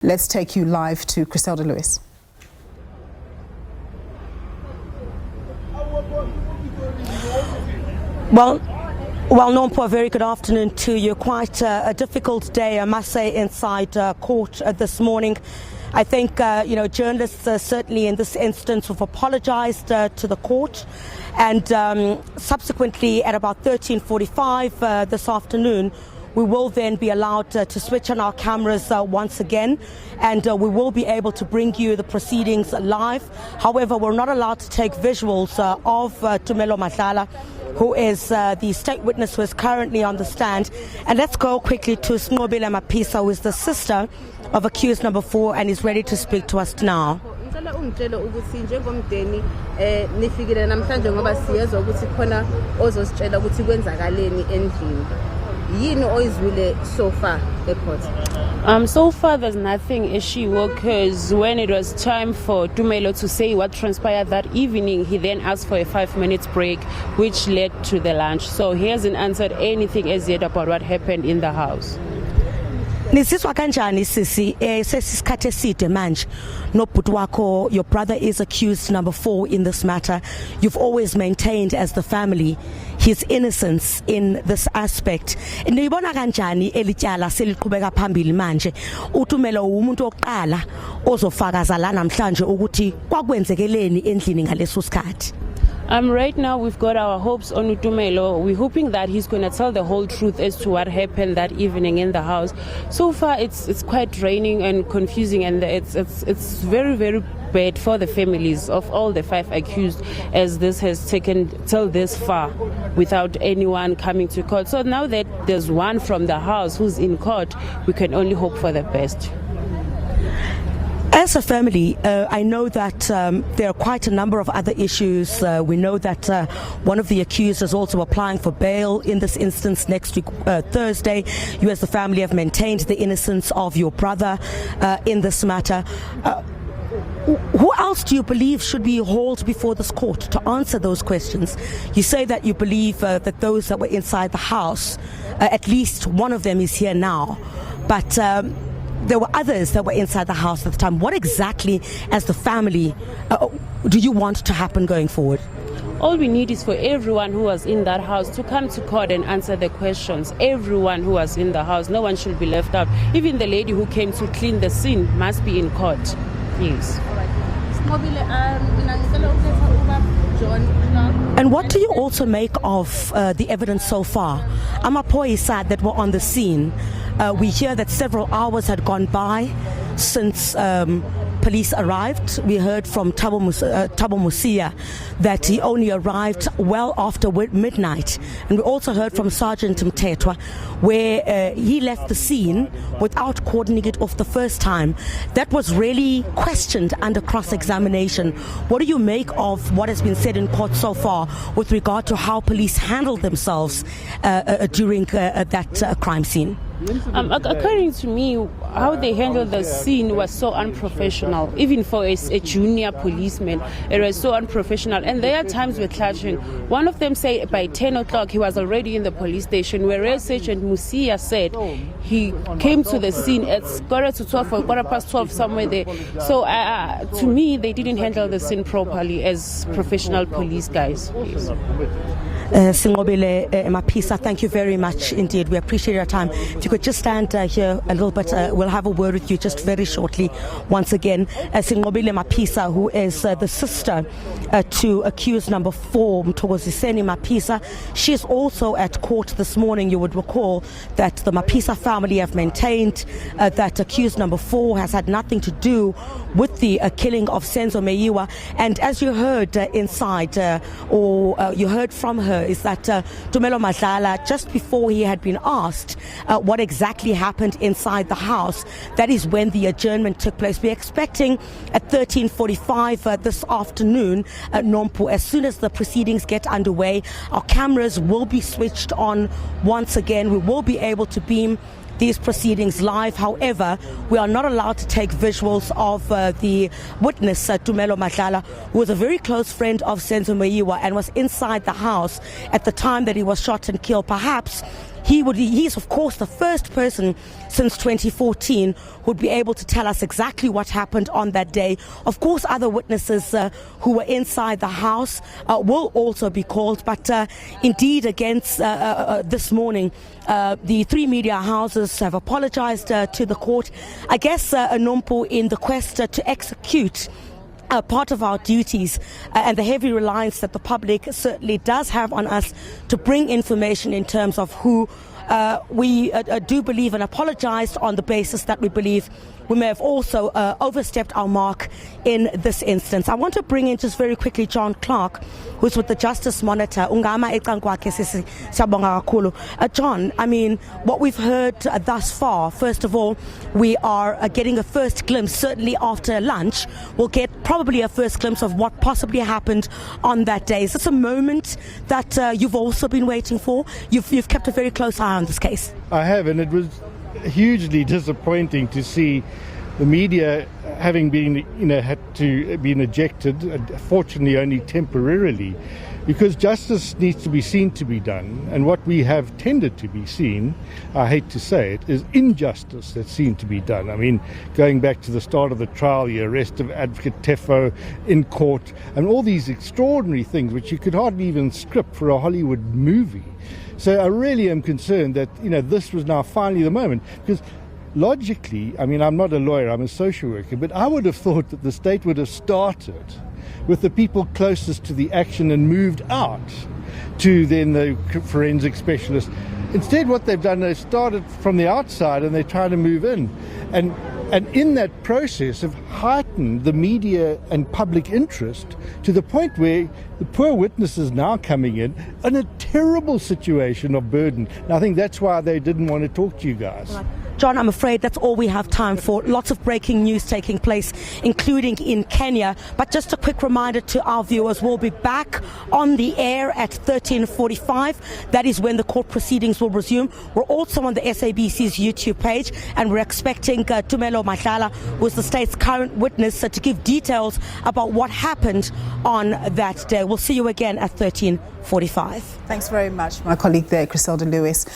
Let's take you live to Chriselda Lewis. Well, Nompo, a very good afternoon to you. Quite a difficult day, I must say, inside court this morning. I think, journalists certainly in this instance have apologized to the court. And subsequently, at about 13:45 this afternoon, we will then be allowed to switch on our cameras once again, and we will be able to bring you the proceedings live. However, we're not allowed to take visuals of Tumelo Madlala, who is the state witness who is currently on the stand. And let's go quickly to Senzo Mapisa, who is the sister of accused number 4 and is ready to speak to us now. So far there's nothing issue, because when it was time for Tumelo to say what transpired that evening, he then asked for a 5-minute break, which led to the lunch. So he hasn't answered anything as yet about what happened in the house. Nisizwa kanjani sisi sesisikhathe eside manje nobhuti wakho? Your brother is accused number 4 in this matter. You've always maintained as the family his innocence in this aspect. Niyibona kanjani elityala seliqhubeka phambili manje? uTumelo umuntu oqala ozofakaza la namhlanje ukuthi kwakwenzekeleni endlini ngaleso sikhathi. Right now we've got our hopes on Tumelo. We're hoping that he's going to tell the whole truth as to what happened that evening in the house. So far it's quite draining and confusing, and it's very, very bad for the families of all the 5 accused, as this has taken till this far without anyone coming to court. So now that there's one from the house who's in court, we can only hope for the best. As a family, I know that there are quite a number of other issues. We know that one of the accused is also applying for bail in this instance next week, Thursday. You as the family have maintained the innocence of your brother in this matter. Who else do you believe should be hauled before this court to answer those questions? You say that you believe that those that were inside the house, at least one of them is here now, but there were others that were inside the house at the time. What exactly, as the family, do you want to happen going forward? All we need is for everyone who was in that house to come to court and answer the questions. Everyone who was in the house, no one should be left out. Even the lady who came to clean the scene must be in court, please. And what do you also make of the evidence so far? Amapoisa that were on the scene. We hear that several hours had gone by since police arrived. We heard from Thabo Musia that he only arrived well after midnight. And we also heard from Sergeant Mtetwa where he left the scene without cordoning it off the first time. That was really questioned under cross-examination. What do you make of what has been said in court so far with regard to how police handled themselves during that crime scene? According to me, how they handled the scene was so unprofessional. Even for a junior policeman, it was so unprofessional. And there are times we're clashing. One of them said by 10 o'clock he was already in the police station, whereas Sergeant Musia said he came to the scene at 12 or 12, somewhere there. So to me, they didn't handle the scene properly as professional police guys. Yes. Mapisa, thank you very much indeed. We appreciate your time. If you could just stand here a little bit, we'll have a word with you just very shortly once again. Mapisa, who is the sister to accused number 4, Mthokoziseni Mapisa. She is also at court this morning. You would recall that the Mapisa family have maintained that accused number 4 has had nothing to do with the killing of Senzo Meyiwa. And as you heard inside, or you heard from her, is that Tumelo Madlala, just before he had been asked what exactly happened inside the house, that is when the adjournment took place. We're expecting at 13:45 this afternoon, Nompu, as soon as the proceedings get underway, our cameras will be switched on once again. We will be able to beam these proceedings live. However, we are not allowed to take visuals of the witness, Tumelo Madlala, who was a very close friend of Senzo Meyiwa and was inside the house at the time that he was shot and killed. Perhaps He's of course the first person since 2014 who'd be able to tell us exactly what happened on that day. Of course, other witnesses who were inside the house will also be called, but indeed against this morning, the three media houses have apologized to the court. I guess, Nompo, in the quest to execute part of our duties and the heavy reliance that the public certainly does have on us to bring information in terms of who we do believe and apologized on the basis that we believe we may have also overstepped our mark in this instance. I want to bring in just very quickly John Clark, who's with the Justice Monitor. John, I mean, what we've heard thus far, first of all, we are getting a first glimpse, certainly after lunch, we'll get probably a first glimpse of what possibly happened on that day. Is this a moment that you've also been waiting for? You've kept a very close eye on this case. I have, and it was hugely disappointing to see the media having been, had to be ejected, fortunately only temporarily, because justice needs to be seen to be done, and what we have tended to be seen, I hate to say it, is injustice that's seen to be done. I mean, going back to the start of the trial, the arrest of Advocate Tefo in court, and all these extraordinary things which you could hardly even script for a Hollywood movie. So I really am concerned that, this was now finally the moment, because logically, I mean, I'm not a lawyer, I'm a social worker, but I would have thought that the state would have started with the people closest to the action and moved out to then the forensic specialist. Instead, what they've done, they've started from the outside and they're trying to move in. And in that process have heightened the media and public interest to the point where the poor witnesses now coming in a terrible situation of burden. And I think that's why they didn't want to talk to you guys. John, I'm afraid that's all we have time for. Lots of breaking news taking place, including in Kenya. But just a quick reminder to our viewers, we'll be back on the air at 13:45. That is when the court proceedings will resume. We're also on the SABC's YouTube page, and we're expecting Tumelo Mahlala, who is the state's current witness, to give details about what happened on that day. We'll see you again at 13:45. Thanks very much, my colleague there, Chriselda Lewis.